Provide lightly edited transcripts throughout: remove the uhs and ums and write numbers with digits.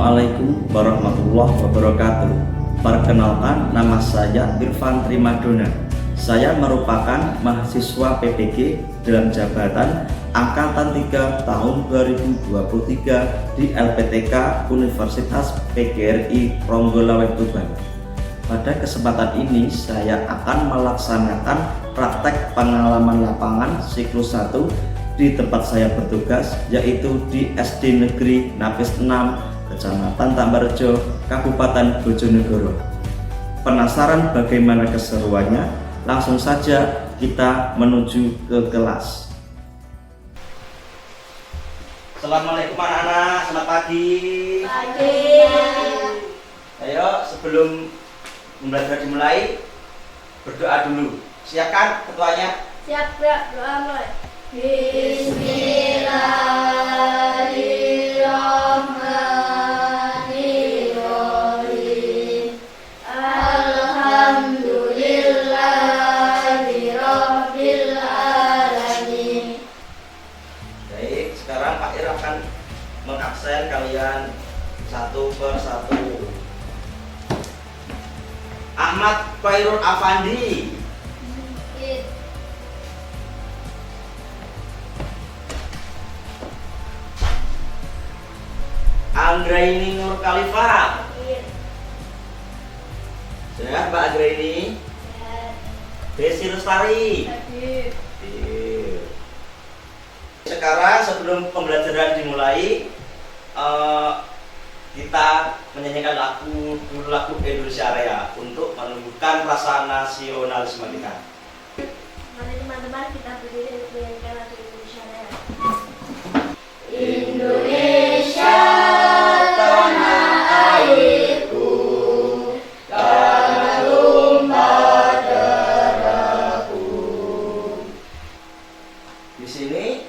Assalamualaikum warahmatullahi wabarakatuh. Perkenalkan, nama saya Irfan Trimadona. Saya merupakan mahasiswa PPG dalam jabatan Angkatan 3 tahun 2023 di LPTK Universitas PGRI Ronggolaweh Tuban. Pada kesempatan ini saya akan melaksanakan praktek pengalaman lapangan siklus 1 di tempat saya bertugas, yaitu di SD Negeri Napis 6, Kecamatan Tambarjo, Kabupaten Bojonegoro. Penasaran bagaimana keseruannya? Langsung saja kita menuju ke kelas. Assalamualaikum anak-anak, selamat pagi. Pagi. Ayo, sebelum belajar dimulai, berdoa dulu. Siapkan ketuanya? Siap, Bro. Doa mulai. Bismillahirrahmanirrahim. Alhamdulillahirabbil alamin. Baik, sekarang Pak Ir akan mengabsen kalian satu per satu. Ahmad Khairul Afandi. Anggraini Nur Khalifah. Sehat Mbak Anggraini? Desi Lestari. Sekarang sebelum pembelajaran dimulai, kita menyanyikan lagu Indonesia Raya untuk menumbuhkan rasa nasionalisme kita. Mari teman-teman kita berdiri untuk menyanyikan lagu Indonesia Raya. Indonesia tanah airku, tanah tumpah darahku. Di sini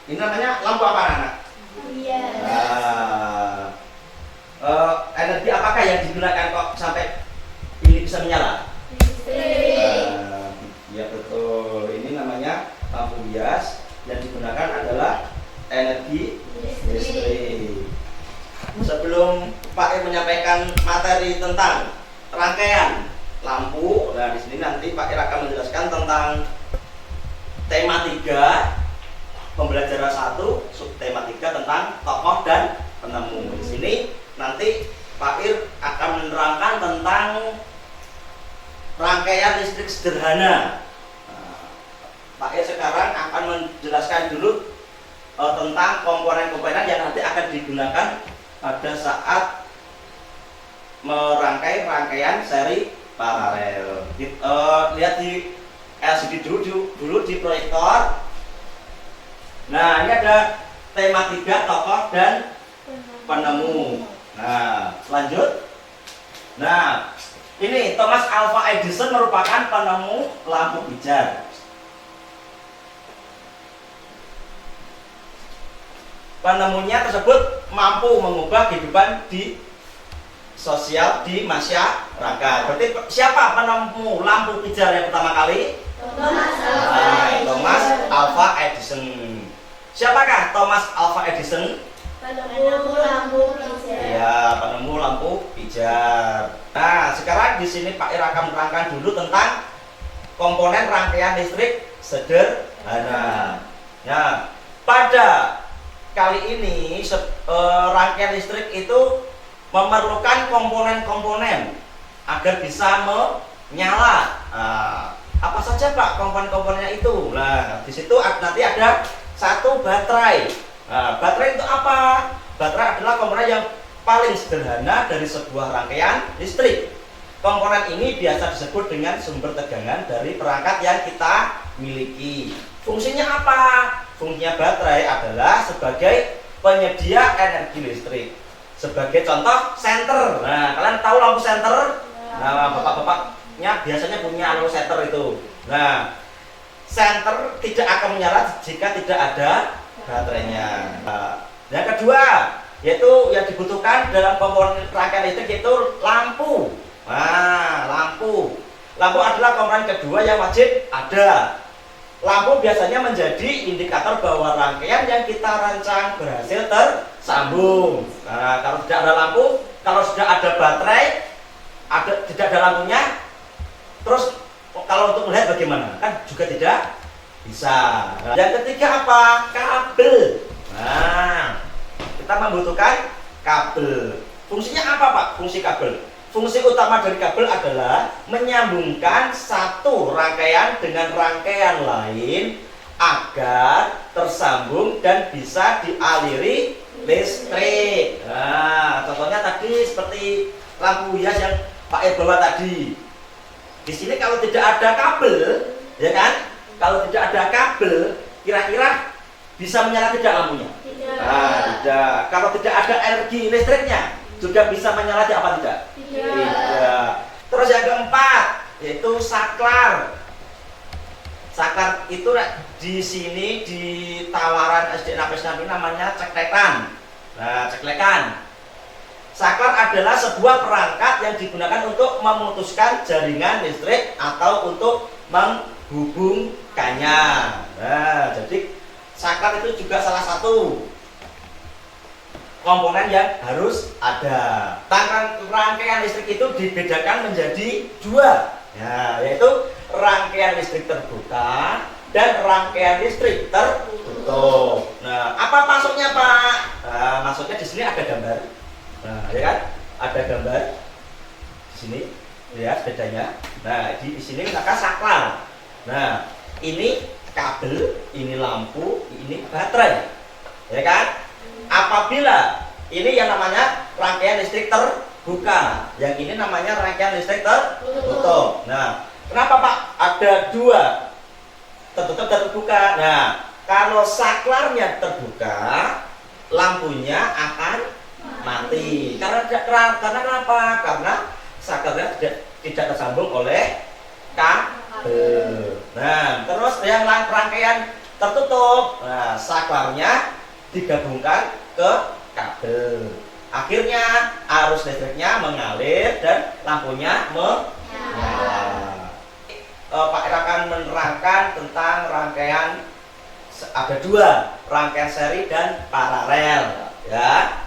ini namanya lampu apa anak? Iya. Energi apakah yang digunakan kok sampai ini bisa menyala? Ya betul. Ini namanya lampu hias. Yang digunakan adalah energi listrik. Sebelum Pak Ir menyampaikan materi tentang rangkaian lampu, nah di sini nanti Pak Ir akan menjelaskan tentang tema 3, pembelajaran 1, subtema 3 tentang tokoh dan penemu. Di sini nanti Pak Ir akan menerangkan tentang rangkaian listrik sederhana. Pak Ir sekarang akan menjelaskan dulu tentang komponen-komponen yang nanti akan digunakan pada saat merangkai rangkaian seri paralel. Lihat di LCD dulu di proyektor. Nah, ini ada tema 3, tokoh dan penemu. Nah, lanjut. Nah, ini Thomas Alva Edison merupakan penemu lampu pijar. Penemunya tersebut mampu mengubah kehidupan di sosial di masyarakat. Berarti siapa penemu lampu pijar yang pertama kali? Thomas Alva Edison. Siapakah Thomas Alva Edison? Penemu lampu pijar. Ya, penemu lampu pijar. Nah, sekarang di sini Pak Ir akan menerangkan dulu tentang komponen rangkaian listrik sederhana. Nah, pada kali ini rangkaian listrik itu memerlukan komponen-komponen agar bisa menyala. Apa saja Pak komponen-komponennya itu? Nah, di situ nanti ada satu baterai. Baterai itu apa? Baterai adalah komponen yang paling sederhana dari sebuah rangkaian listrik. Komponen ini biasa disebut dengan sumber tegangan dari perangkat yang kita miliki. Fungsinya apa? Fungsinya baterai adalah sebagai penyedia energi listrik. Sebagai contoh, senter. Nah, kalian tahu lampu senter? Nah, bapak-bapaknya biasanya punya lampu senter itu. Nah, senter tidak akan menyala jika tidak ada baterainya. Yang kedua, yaitu yang dibutuhkan dalam komponen rangkaian listrik yaitu lampu. Nah, lampu adalah komponen kedua yang wajib ada. Lampu biasanya menjadi indikator bahwa rangkaian yang kita rancang berhasil tersambung. Nah, kalau tidak ada lampu, kalau sudah ada baterai, tidak ada lampunya, terus kalau untuk melihat bagaimana? Kan juga tidak bisa. Nah, yang ketiga apa? Kabel. Nah, kita membutuhkan kabel. Fungsinya apa, Pak? Fungsi kabel. Fungsi utama dari kabel adalah menyambungkan satu rangkaian dengan rangkaian lain agar tersambung dan bisa dialiri listrik. Nah, contohnya tadi seperti lampu hias yang Pak Ir bawa tadi. Di sini kalau tidak ada kabel, ya kan? Kalau tidak ada kabel, kira-kira bisa menyala tidak lampunya? Tidak. Nah, tidak. Kalau tidak ada energi listriknya, juga bisa menyala apa tidak? Tidak. Terus yang keempat, yaitu saklar. Saklar itu di sini di tawaran SD Napes Nabi namanya ceklekan. Nah, ceklekan. Saklar adalah sebuah perangkat yang digunakan untuk memutuskan jaringan listrik atau untuk menghubungkannya. Nah, jadi saklar itu juga salah satu komponen yang harus ada. Rangkaian listrik itu dibedakan menjadi dua, ya, yaitu rangkaian listrik terbuka dan rangkaian listrik tertutup. Nah, apa maksudnya, Pak? Nah, maksudnya di sini ada gambar. Nah, ya kan? Ada gambar di sini, lihat bedanya. Nah, di sini maka saklar. Nah, ini kabel, ini lampu, ini baterai, ya kan? Apabila ini yang namanya rangkaian listrik terbuka, yang ini namanya rangkaian listrik tertutup. Nah, kenapa, Pak? Ada dua, tertutup dan terbuka. Nah, kalau saklarnya terbuka, lampunya akan mati. Karena kenapa? Karena saklarnya tidak tersambung oleh kabel. Nah, terus yang rangkaian tertutup, nah, saklarnya digabungkan ke kabel. Akhirnya arus listriknya mengalir dan lampunya menyala. Pak Ir akan menerangkan tentang rangkaian, ada dua, rangkaian seri dan paralel, ya.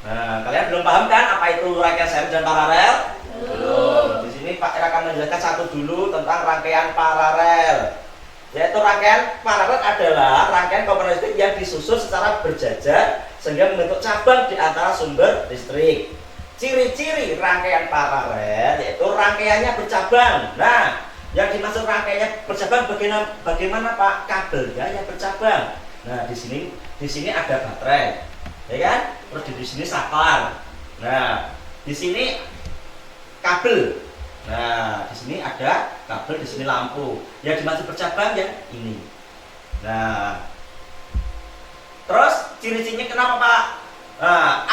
Nah, kalian belum paham kan apa itu rangkaian seri dan paralel? Belum. Di sini Pak Ir akan menjelaskan satu dulu tentang rangkaian paralel. Yaitu rangkaian paralel adalah rangkaian komponen listrik yang disusun secara berjajar sehingga membentuk cabang di antara sumber listrik. Ciri-ciri rangkaian paralel yaitu rangkaiannya bercabang. Nah, yang dimaksud rangkaiannya bercabang bagaimana, Pak? Kabelnya yang bercabang. Nah, di sini ada baterai, ya kan? Terus di sini saklar. Nah, di sini kabel. Nah, di sini ada kabel, di sini lampu. Yang dimaksud bercabang yang ini. Nah, terus ciri-cirinya kenapa, Pak? Nah,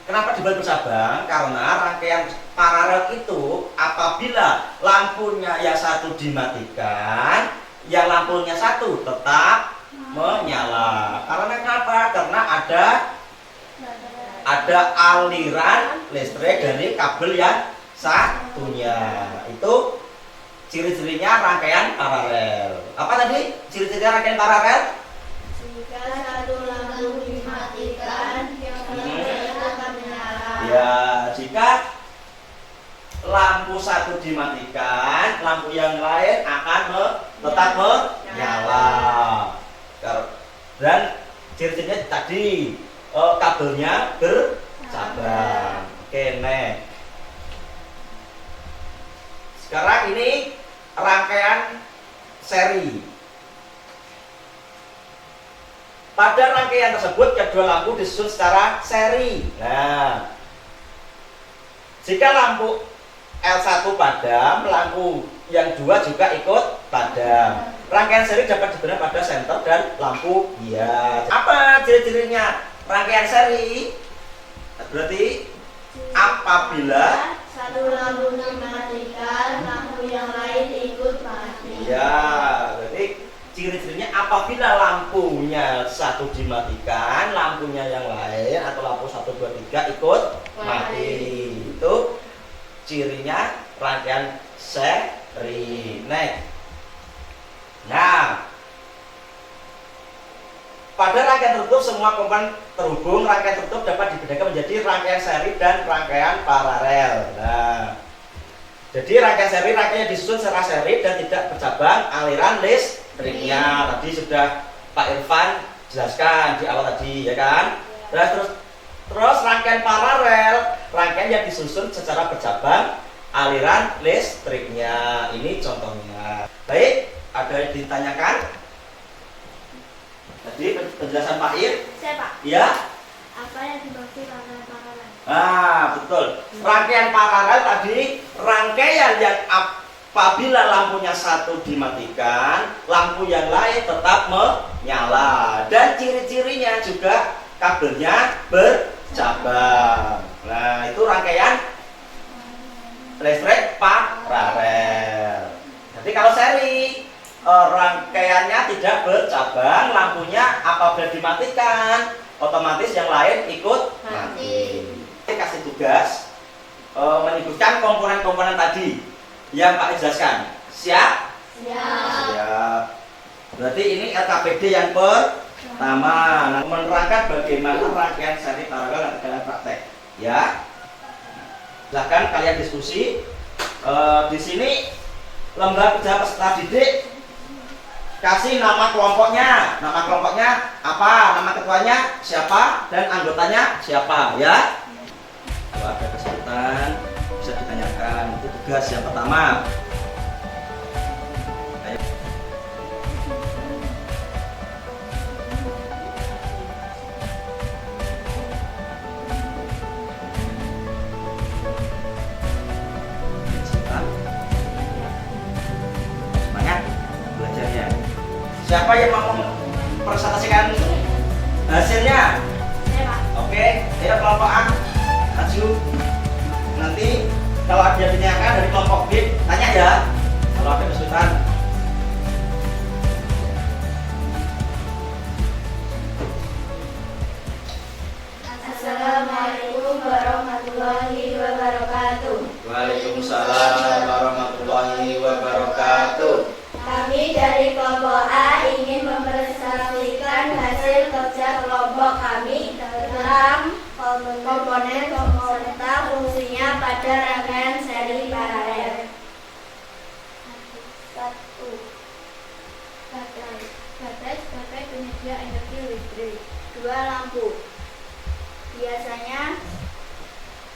kenapa dibuat bercabang? Karena rangkaian paralel itu apabila lampunya yang satu dimatikan, yang lampunya satu tetap menyala. Karena kenapa? Karena ada aliran listrik dari kabel yang satunya. Itu ciri-cirinya rangkaian paralel. Apa tadi ciri-cirinya rangkaian paralel? Jika satu lampu dimatikan, yang lain akan menyala. Ya, jika lampu satu dimatikan, lampu yang lain akan tetap menyala. Dan ciri-cirinya tadi kabelnya bercabang. Oke, next. Sekarang ini rangkaian seri. Pada rangkaian tersebut kedua lampu disusun secara seri. Nah, jika lampu L1 padam, lampu yang dua juga ikut padam. Rangkaian seri dapat digunakan pada senter dan lampu hias. Apa ciri-cirinya rangkaian seri? Berarti apabila satu lampu dimatikan, lampu yang lain ikut mati. ya, berarti ciri-cirinya apabila lampunya satu dimatikan, lampunya yang lain atau lampu 1, 2, 3 ikut mati. Itu cirinya rangkaian seri. Next. Nah, pada rangkaian tertutup semua komponen terhubung. Rangkaian tertutup dapat dibedakan menjadi rangkaian seri dan rangkaian paralel. Nah, jadi rangkaian seri rangkaiannya disusun secara seri dan tidak bercabang aliran listriknya. Tadi sudah Pak Irfan jelaskan di awal tadi, ya kan? Terus rangkaian paralel, rangkaian yang disusun secara bercabang aliran listriknya. Ini contohnya. Baik, ada yang ditanyakan? Tadi penjelasan Pak Ir? Saya Pak. Ya. Apa yang dimaksud rangkaian paralel? Betul. Rangkaian paralel tadi rangkaian yang apabila lampunya satu dimatikan, lampu yang lain tetap menyala. Dan ciri-cirinya juga kabelnya bercabang. Nah, itu rangkaian listrik paralel. Jadi kalau seri rangkaiannya tidak bercabang, lampunya apabila dimatikan, otomatis yang lain ikut mati. Kasih tugas menyebutkan komponen-komponen tadi yang Pak jelaskan. Siap? Siap. Berarti ini LKPD yang pertama. Nah, menerangkan bagaimana rangkaian seri paralel dalam praktek. Ya. Silahkan kalian diskusi. Di sini lembaga pejabat peserta didik kasih nama kelompoknya. Nama kelompoknya apa? Nama ketuanya siapa? Dan anggotanya siapa? Ya. Kalau ada kesulitan bisa ditanyakan. Itu tugas yang pertama. Ayo. Semangat belajarnya. Siapa yang mau mempresentasikan hasilnya? Saya Pak. Oke, ayo kelompok A maju. Nanti kalau ada ditanyakan dari kelompok B, tanya ya. Kalau ada kesulitan. Assalamualaikum warahmatullahi wabarakatuh. Waalaikumsalam warahmatullahi wabarakatuh. Kami dari kelompok A ingin mempresentasikan hasil kerja kelompok kami tentang komponen serta fungsinya pada rangkaian seri paralel. 1. Baterai sebagai penyedia energi listrik. 2. Lampu.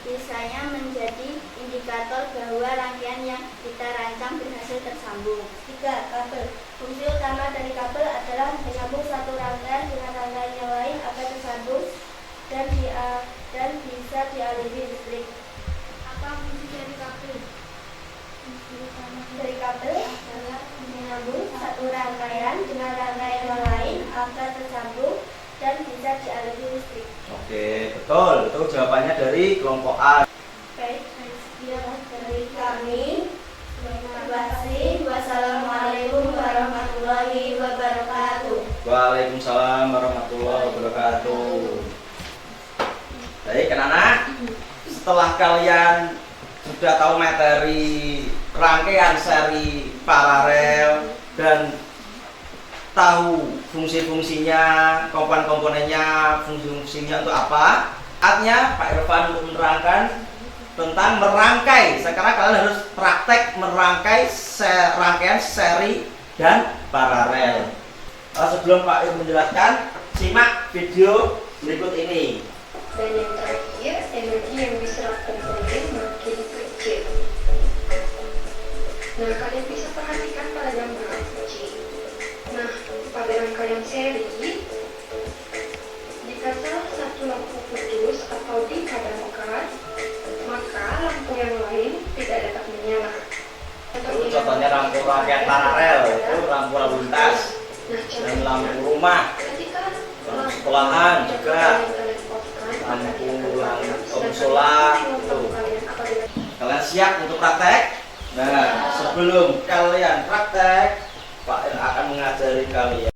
Biasanya menjadi indikator bahwa rangkaian yang kita rancang berhasil tersambung. 3. Kabel. Fungsi utama dari kabel adalah menyambung satu rangkaian dengan rangkaian yang lain agar tersambung dan bisa dialiri listrik. Apa fungsi dari kabel? Fungsi utama dari kabel adalah menyambung satu rangkaian dengan rangkaian yang lain agar tersambung dan bisa dialiri listrik. Oke, betul. Itu jawabannya dari kelompok A. Baik, sekian dari kami. Terima kasih. Wassalamualaikum warahmatullahi wabarakatuh. Waalaikumsalam warahmatullahi wabarakatuh. Baik, anak-anak, setelah kalian sudah tahu materi rangkaian seri paralel dan tahu fungsi-fungsinya, komponen-komponennya, fungsi-fungsinya untuk apa, artinya Pak Irfan untuk menerangkan tentang merangkai. Sekarang kalian harus praktek merangkai rangkaian seri dan paralel. Sebelum Pak Ir menjelaskan, simak video berikut ini. Dan yang terakhir, energi yang diserap komponen makin kecil. Nah, kalian bisa perhatikan pada gambar C. Nah, pada rangkaian seri, jika salah satu lampu putus atau dipadamkan, maka lampu yang lain tidak dapat menyala. Itu contohnya lampu rangkaian paralel, itu lampu lalu lintas dan lampu rumah, lampu sekolahan juga, lampu solar. Kalian siap untuk praktek? Nah, sebelum kalian praktek, Pak Ir akan mengajari kalian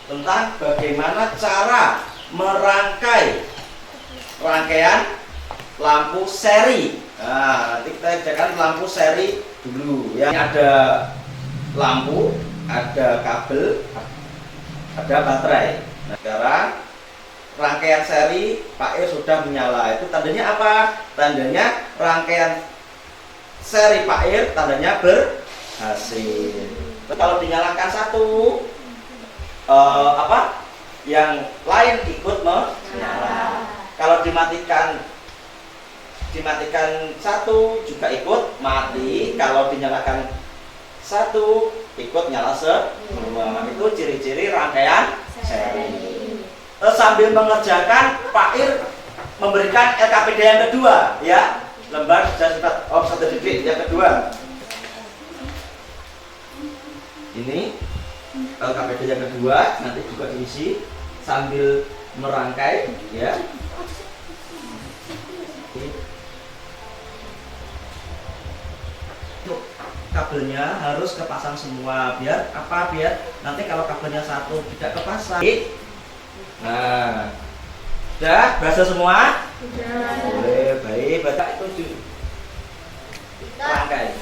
tentang bagaimana cara merangkai rangkaian lampu seri. Nah, nanti kita kerjakan lampu seri dulu. Ya, ada lampu, ada kabel, ada baterai. Nah, sekarang rangkaian seri Pak Ir sudah menyala. Itu tandanya apa? Tandanya rangkaian seri Pak Ir tandanya berhasil. Kalau dinyalakan satu, yang lain ikut menyala. Kalau dimatikan satu juga ikut mati. Kalau dinyalakan satu ikut nyala semua. Itu ciri-ciri rangkaian seri. Sambil mengerjakan, Pak Ir memberikan LKPD yang kedua, ya, lembar sertifikat of certificate yang kedua. Ini LKPD yang kedua, nanti juga diisi sambil merangkai, ya. Kabelnya harus kepasang semua, biar apa? Biar nanti kalau kabelnya satu tidak kepasang. Nah, sudah berhasil semua? Boleh, baik. Baca itu rangkai.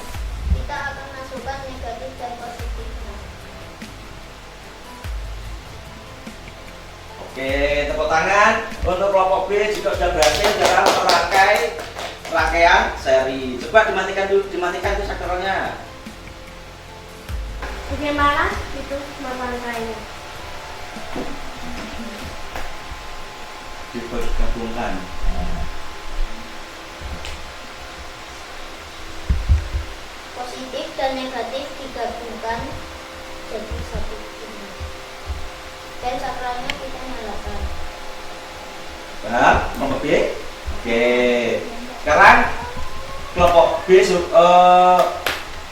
Kita akan masukkan negatif dan positifnya. Oke, tepuk tangan untuk kelompok B juga sudah berhasil dalam merangkai rangkaian seri. Coba dimatikan dulu, dimatikan itu sakernya. Bagaimana itu merangkainya? Digabungkan. Positif dan negatif digabungkan jadi satu ini. Dan sakralnya kita nyalakan. Paham? Kelompok B? Oke. Sekarang kelompok B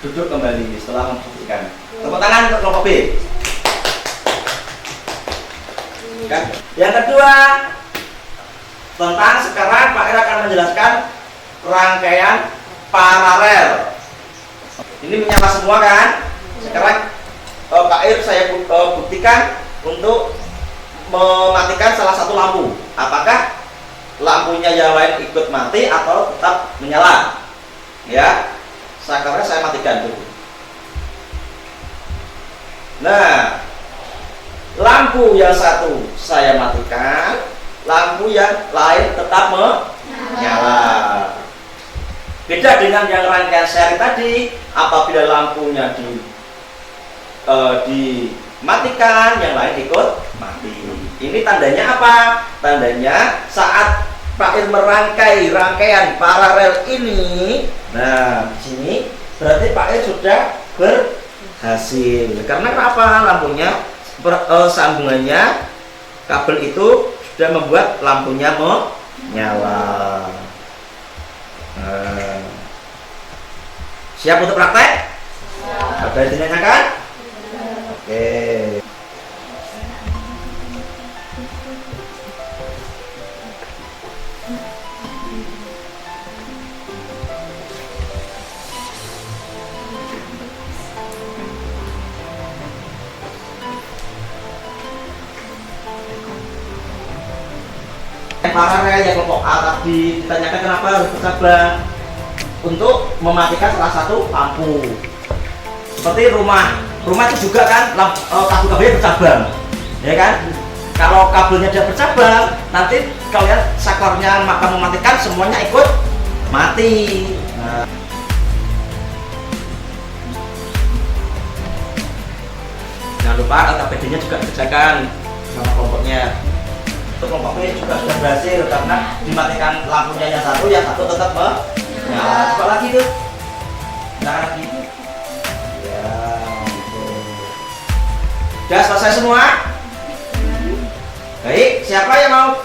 duduk kembali setelah memposisikan. Tepuk tangan untuk kelompok B. Kan? Yang kedua, tentang sekarang Pak Ir akan menjelaskan rangkaian paralel. Ini menyala semua kan? Sekarang Pak Ir saya buktikan untuk mematikan salah satu lampu. Apakah lampunya yang lain ikut mati atau tetap menyala? Ya, sakernya saya matikan dulu. Nah, lampu yang satu saya matikan, lampu yang lain tetap menyala. Beda dengan yang rangkaian seri tadi, apabila lampunya dimatikan, yang lain ikut mati. Ini tandanya apa? Tandanya saat Pak Ir merangkai rangkaian paralel ini, nah di sini berarti Pak Ir sudah berhasil. Karena apa? Lampunya sambungannya kabel itu sudah membuat lampunya menyala. Siap untuk praktek? Ada yang ditanyakan? Oke. Paralel yang kelompok A tadi ditanyakan kenapa harus bercabang untuk mematikan salah satu lampu. Seperti rumah itu juga kan kabel-kabelnya bercabang, ya kan? Kalau kabelnya tidak bercabang, nanti kalian saklarnya maka mematikan semuanya ikut mati. Nah. Jangan lupa LKPD-nya juga dikerjakan sama kelompoknya. Kelompok B juga sudah berhasil karena dimatikan lampunya yang satu tetap menyala. Coba lagi tuh, nah lagi. Ya, gitu. Sudah selesai semua? Baik, siapa yang mau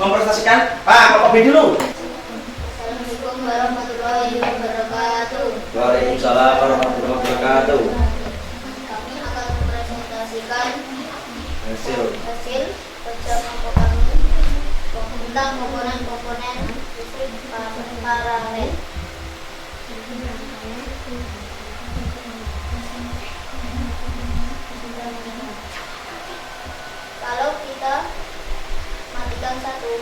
mempresentasikan? Pak, kelompok B dulu. Assalamualaikum warahmatullahi wabarakatuh. Waalaikumsalam warahmatullahi wabarakatuh. Kami akan mempresentasikan Hasil kerja kelompok kami tentang komponen-komponen listrik paralel. Kalau kita matikan satu,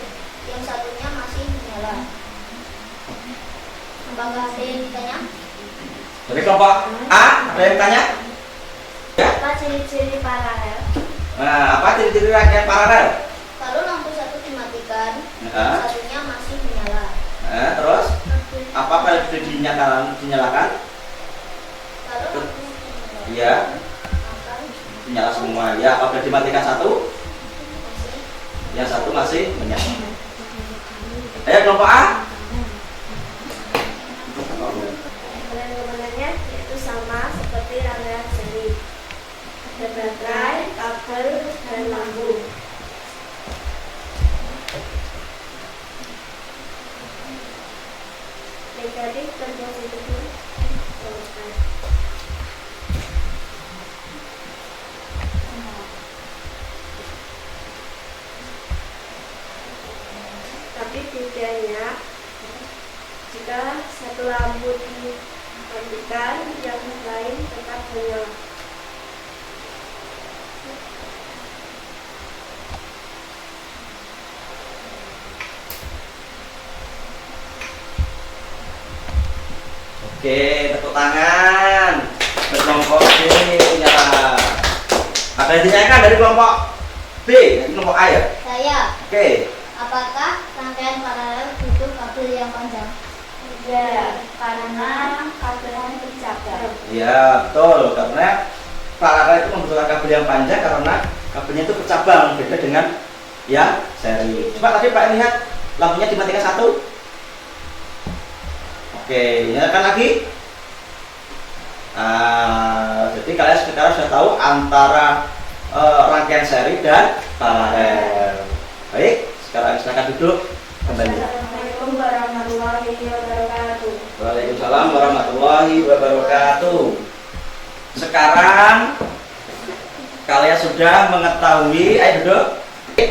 yang satunya masih menyala. Apakah ada yang ditanya? dari kelompok A ada yang tanya? Ya? Apa ciri-ciri paralel? Nah, apa ciri-ciri rangkaian paralel? Kalau lampu satu dimatikan, Nah, satunya masih menyala. nah, terus apa periode dinyalakan? Kalau lampu menyala, Iya, maka menyala semua. Ya, apabila dimatikan satu, masih yang satu masih menyala. Ayo kelompok A. komponen-komponennya yaitu sama seperti rangkaian seri. Ada baterai, kabel, dan lampu. Negatif dan positifnya selesai. Tapi bedanya jika satu lampu dimatikan, yang lain tetap menyala. Oke, tepuk tangan. Berkelompok B menyala. Ada yang ditanyakan dari kelompok B, dari kelompok A ya? Saya, Oke. apakah rangkaian paralel butuh kabel yang panjang? Ya, karena kabelnya bercabang. Iya, betul. Karena paralel itu membutuhkan kabel yang panjang karena kabelnya itu bercabang, beda dengan ya seri. Coba tadi Pak lihat lampunya dimatikan satu. Oke, nyalakan lagi. Jadi kalian sekarang sudah tahu antara rangkaian seri dan paralel. Baik, sekarang silakan duduk kembali. Assalamualaikum warahmatullahi wabarakatuh. Waalaikumsalam warahmatullahi wabarakatuh. Sekarang kalian sudah mengetahui, ayo duduk.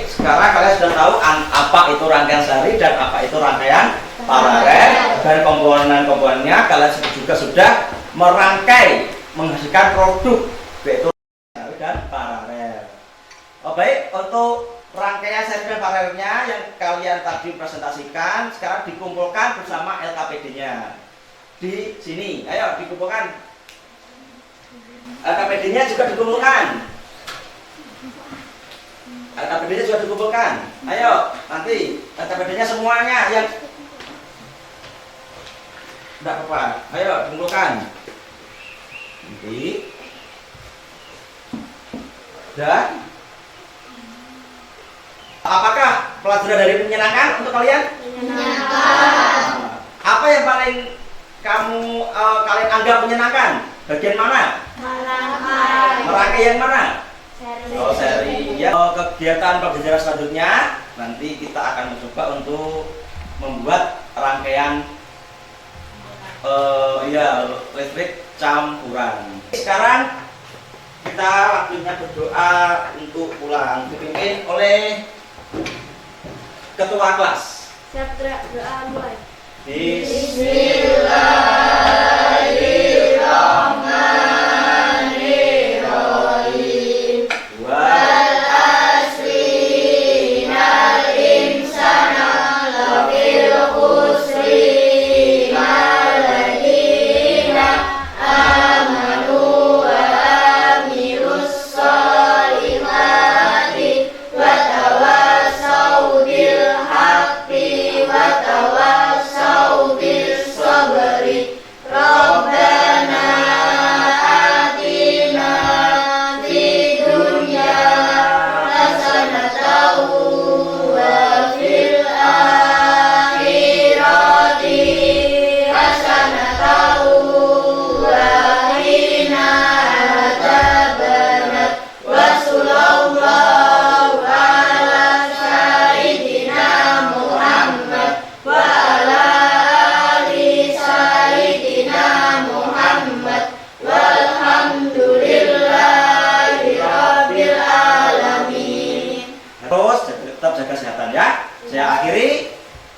Sekarang kalian sudah tahu apa itu rangkaian seri dan apa itu rangkaian paralel, dan komponen-komponennya kalian juga sudah merangkai menghasilkan produk yaitu seri dan paralel. Oh, baik, untuk rangkaian seri dan paralelnya yang kalian tadi presentasikan sekarang dikumpulkan bersama LKPD-nya di sini. Ayo dikumpulkan. LKPD-nya juga dikumpulkan. LKPD-nya juga dikumpulkan. Ayo, nanti LKPD-nya semuanya yang tidak apa-apa. Ayo dikumpulkan. Nanti. Dan apakah pelajaran dari ini menyenangkan untuk kalian? Menyenangkan. Apa yang paling kalian anggap menyenangkan? Bagian mana? Merangkai. Merangkai yang mana? Seri. Oh, seri. Ya, kegiatan pembelajaran selanjutnya nanti kita akan mencoba untuk membuat rangkaian listrik campuran. Sekarang kita waktunya berdoa untuk pulang, dipimpin oleh ketua kelas. Siap gerak, doa mulai. Bismillahirrahmanirrahim. Wal asri innal insana lafil khusri illal ladzina amanu wa amilus solihati wa tawassau bil haqqi wa tawassau bis sabri. Rabbana atina fid dunya hasanatan wa fil akhirati hasanatan wa qina adzabannar. Wa sallallahu ala sayyidina Muhammad wa ala ali sayyidina Muhammad walhamdulillahi rabbil alamin. Terus tetap jaga kesehatan ya. Saya akhiri.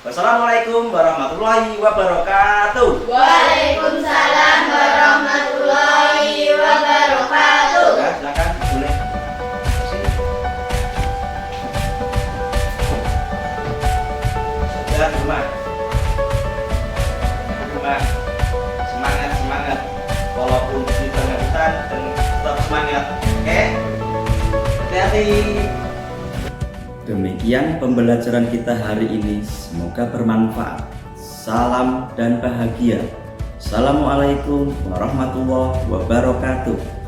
Wassalamualaikum warahmatullahi wabarakatuh. Waalaikumsalam warahmatullahi wabarakatuh. Ya, silakan boleh. Sini. Sudah di rumah. Di rumah. Semangat, semangat. Walaupun di tengah hutan dan tetap semangat. Oke? Hati-hati. kasih. Demikian pembelajaran kita hari ini, semoga bermanfaat. Salam dan bahagia. Assalamualaikum warahmatullahi wabarakatuh.